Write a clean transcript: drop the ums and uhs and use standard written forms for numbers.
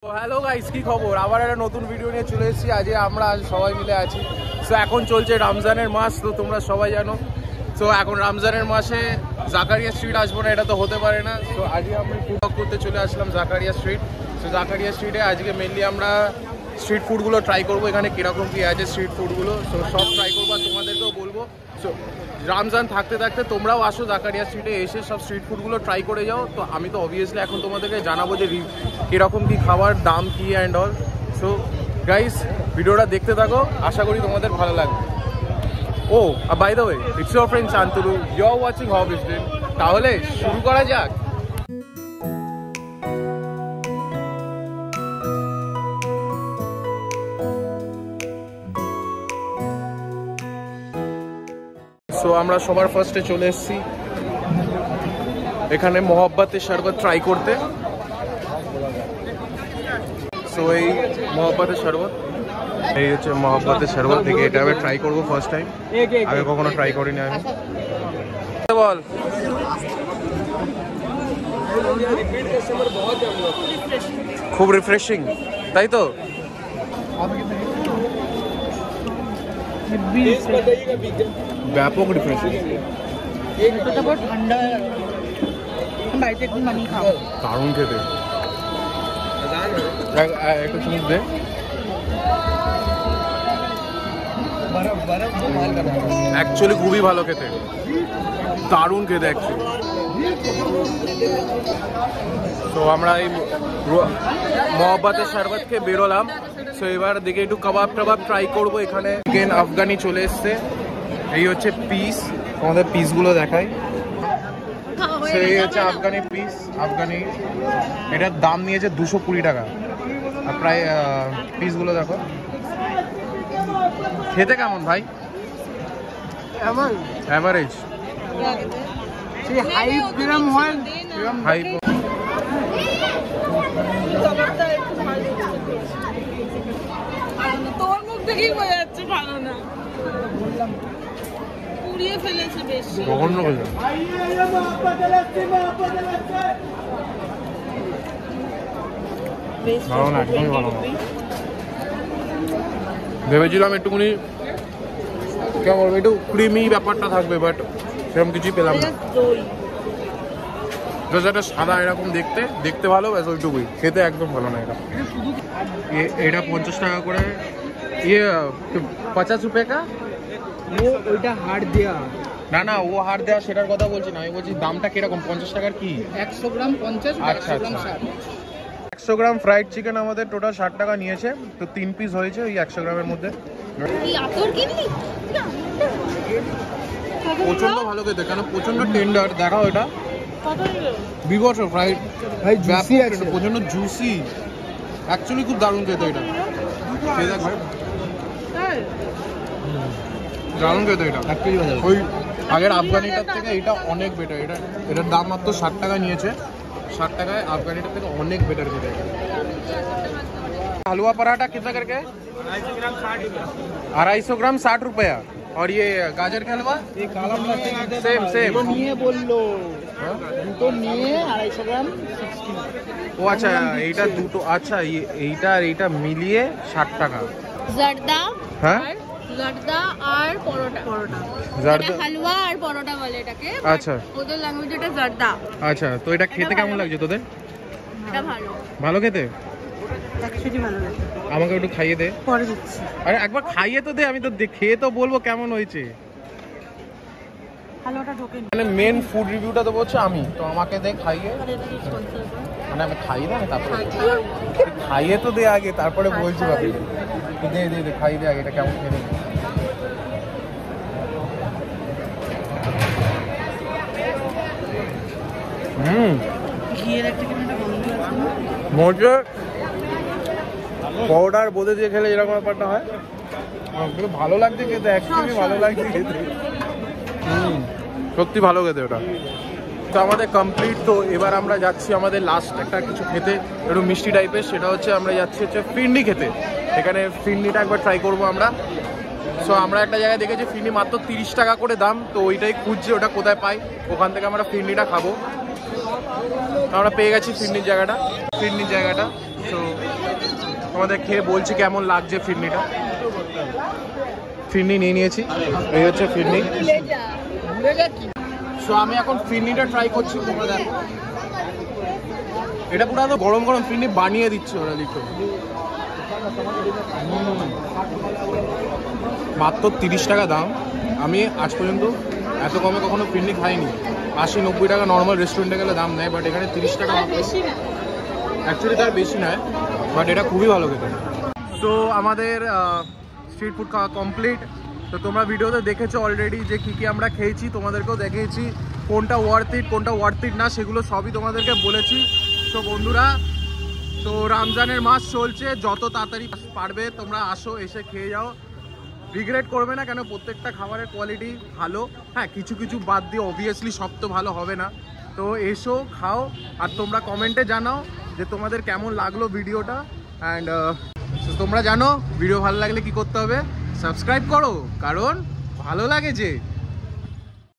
Hello guys, কি খবর? আবার একটা নতুন ভিডিও নিয়ে চলে এসেছি। আমরা সবাই মিলে আছি। সো এখন চলছে রমজানের মাস, তো তোমরা সবাই জানো। সো এখন রমজানের মাসে জাকারিয়া স্ট্রিট আসবো না, এটা তো হতে পারে না। সো আজকে আমরা ফুড ওয়াক করতে চলে আসলাম জাকারিয়া স্ট্রিট। সো জাকারিয়া স্ট্রিটে আজকে মেনলি আমরা স্ট্রিট ফুডগুলো ট্রাই করবো, এখানে কীরকম কী আছে স্ট্রিট ফুডগুলো। সো সব ট্রাই করবো আর তোমাদেরকেও বলবো। সো রমজান থাকতে থাকতে তোমরাও আসো জাকারিয়া স্ট্রিটে, এসে সব স্ট্রিট ফুডগুলো ট্রাই করে যাও। তো আমি তো অবভিয়াসলি এখন তোমাদেরকে জানাবো যে কীরকম কী খাবার, দাম কী অ্যান্ড অল। সো গাইস, ভিডিওটা দেখতে থাকো, আশা করি তোমাদের ভালো লাগবে। Oh by the way, it's your friend Shantanu, you are watching hobby street. তাহলে শুরু করা যাক। সো আমরা সবার ফার্স্টে চলে এসেছি এখানে মোহাব্বতের শরবত ট্রাই করতে। সো এই মোহাব্বতের শরবত, এই হচ্ছে মোহাব্বতের শরবত। দেখে এটা আমি ট্রাই করবো ফার্স্ট টাইম, আগে কখনো ট্রাই করিনি আমি। বল, খুব রিফ্রেশিং, তাই তো? ব্যাপক রিফ্রেশিং, দারুণ খেতে। একটু চুমুক দে। অ্যাকচুয়ালি খুবই ভালো খেতে, দারুণ খেতে অ্যাকচুয়ালি। তো আমরা এই মোহাব্বতের শরবত খেয়ে বেরোলাম। সো এবার দেখে একটু কাবাব টাবাব ট্রাই করবো। এখানে চিকেন আফগানি চলে এসছে, এই হচ্ছে পিস, আমাদের পিসগুলো দেখাই। এই হচ্ছে আফগানি পিস, আফগানি। এটার দাম নিয়েছে 220 টাকা। আর প্রায় পিসগুলো দেখো, খেতে কেমন ভাই? Average, high. তোর মুখ দেখেই বোঝা যাচ্ছে ভালো না, পুড়িয়ে ফেলেছে বেশ। ভেবেছিলাম একটুখানি কেমন বলবো, একটু ক্রিমি ব্যাপারটা থাকবে, বাট সেরকম কিছুই পেলাম না। একটা সাদা এরকম দেখতে ভালো, ব্যাস ওইটুকুই। খেতে একদম ভালো না এটা। এটা 50 টাকা করে, ইয়ে 50 রুপে কা। ওইটা হাড় দেয়া না, ও হাড় দেওয়া সেটার কথা বলছি না, আমি বলছি দামটা কিরকম। 50 টাকার কি 100 গ্রাম 50। আচ্ছা, 100 গ্রাম ফ্রাইড চিকেন আমাদের টোটাল 60 টাকা নিয়েছে। তো 3 পিস হয়েছে ওই 100 গ্রামের মধ্যে। প্রচন্ড ভালো খেতে, কেন প্রচন্ড টেন্ডার। দেখাও এটা, বিভৎস ফ্রাইড, প্রচন্ড জুসি, অ্যাকচুয়ালি খুব দারুণ খেতে এটা। দারুণ খেতে এটা, ওই আগের আফগানিটার থেকে এটা অনেক বেটার। এটার দাম মাত্র 60 টাকা নিয়েছে। 60 টাকায় আফগানিটার থেকে অনেক বেটার খেতে এটা। हलवा पराठा कितना करके? 250 ग्राम 60 रुपया। और ये गाजर का हलवा सेम নিয়ে বললো দুটো নিয়ে 250 গ্রাম 60। ও আচ্ছা, এইটা দুটো, আচ্ছা এইটা আর এইটা মিলিয়ে 60 টাকা। জর্দা, হ্যাঁ জর্দা আর পরোটা। জর্দা হালুয়া আর পরোটা বলে এটাকে। আচ্ছা, ওদের ল্যাঙ্গুয়েজে এটা জর্দা। আচ্ছা। তো এটা খেতে কেমন লাগছে তোদের? এটা ভালো খেতে, অ্যাকচুয়ালি ভালো লাগে। আমাকে একটু খাইয়ে দে। পরে দিচ্ছি। আরে একবার খাইয়ে তো দে, আমি তো খেয়ে তো বলবো কেমন হয়েছে। হালুয়াটা ঢোকে মানে মেন ফুড রিভিউটা দেবো হচ্ছে আমি, তো আমাকে দে খাইয়ে। মানে আমি খাইয়ে না, তারপরে খাইয়ে তো দে আগে, তারপরে বলছি ভাবি। দে খাইয়ে দে আগে, এটা কেমন খেয়ে দে। ঘিয়ের একটা কেমন একটা গন্ধ আছে না? মোটে পাউডার বোঁদে দিয়ে খেলে এরকম ব্যাপারটা হয়। ভালো লাগছে খেতে, অ্যাকচুয়ালি ভালো লাগছে খেতে। সত্যি ভালো খেতে ওটা। তো আমাদের কমপ্লিট। তো এবার আমরা যাচ্ছি আমাদের লাস্ট একটা কিছু খেতে, একটু মিষ্টি টাইপের। সেটা হচ্ছে আমরা যাচ্ছি ফিরনি খেতে। এখানে ফিরনিটা একবার ট্রাই করবো আমরা। সো আমরা একটা জায়গায় দেখেছি ফিরনি মাত্র 30 টাকা করে দাম। তো ওইটাই খুঁজছি, ওটা কোথায় পাই, ওখান থেকে আমরা ফিরনিটা খাবো। তো আমরা পেয়ে গেছি ফিরনির জায়গাটা। তো আমাদের খেয়ে বলছি কেমন লাগছে ফিরনিটা। ফিরনি নিয়ে নিয়েছি, এই হচ্ছে ফিরনি। সো আমি এখন ফিরনিটা ট্রাই করছি, তোমরা দেখো। এটা পুরো গরম গরম ফিরনি বানিয়ে দিচ্ছে ওরা, লিখো মাত্র 30 টাকা দাম। আমি আজ পর্যন্ত এত কমে কখনো ফিরনি খাইনি। 80-90 টাকা নর্মাল রেস্টুরেন্টে গেলে দাম নেয়, বাট এখানে 30 টাকা অ্যাকচুয়ালি তার বেশি নয়, বাট এটা খুবই ভালো খেতে। সো আমাদের স্ট্রিট ফুড খাওয়া কমপ্লিট। তো তোমরা ভিডিওতে দেখেছো অলরেডি যে কী কী আমরা খেয়েছি, তোমাদেরকেও দেখিয়েছি কোনটা ওয়ার্থ ইট না, সেগুলো সবই তোমাদেরকে বলেছি। তো বন্ধুরা, তো রমজানের মাস চলছে, যত তাড়াতাড়ি পারবে তোমরা আসো, এসে খেয়ে যাও, রিগ্রেট করবে না। কেন প্রত্যেকটা খাবারের কোয়ালিটি ভালো। হ্যাঁ, কিছু কিছু বাদ দিয়ে অবভিয়াসলি সব তো ভালো হবে না। তো এসো, খাও, আর তোমরা কমেন্টে জানাও যে তোমাদের কেমন লাগলো ভিডিওটা। অ্যান্ড তোমরা জানো ভিডিও ভালো লাগলে কি করতে হবে, সাবস্ক্রাইব করো, কারণ ভালো লাগে যে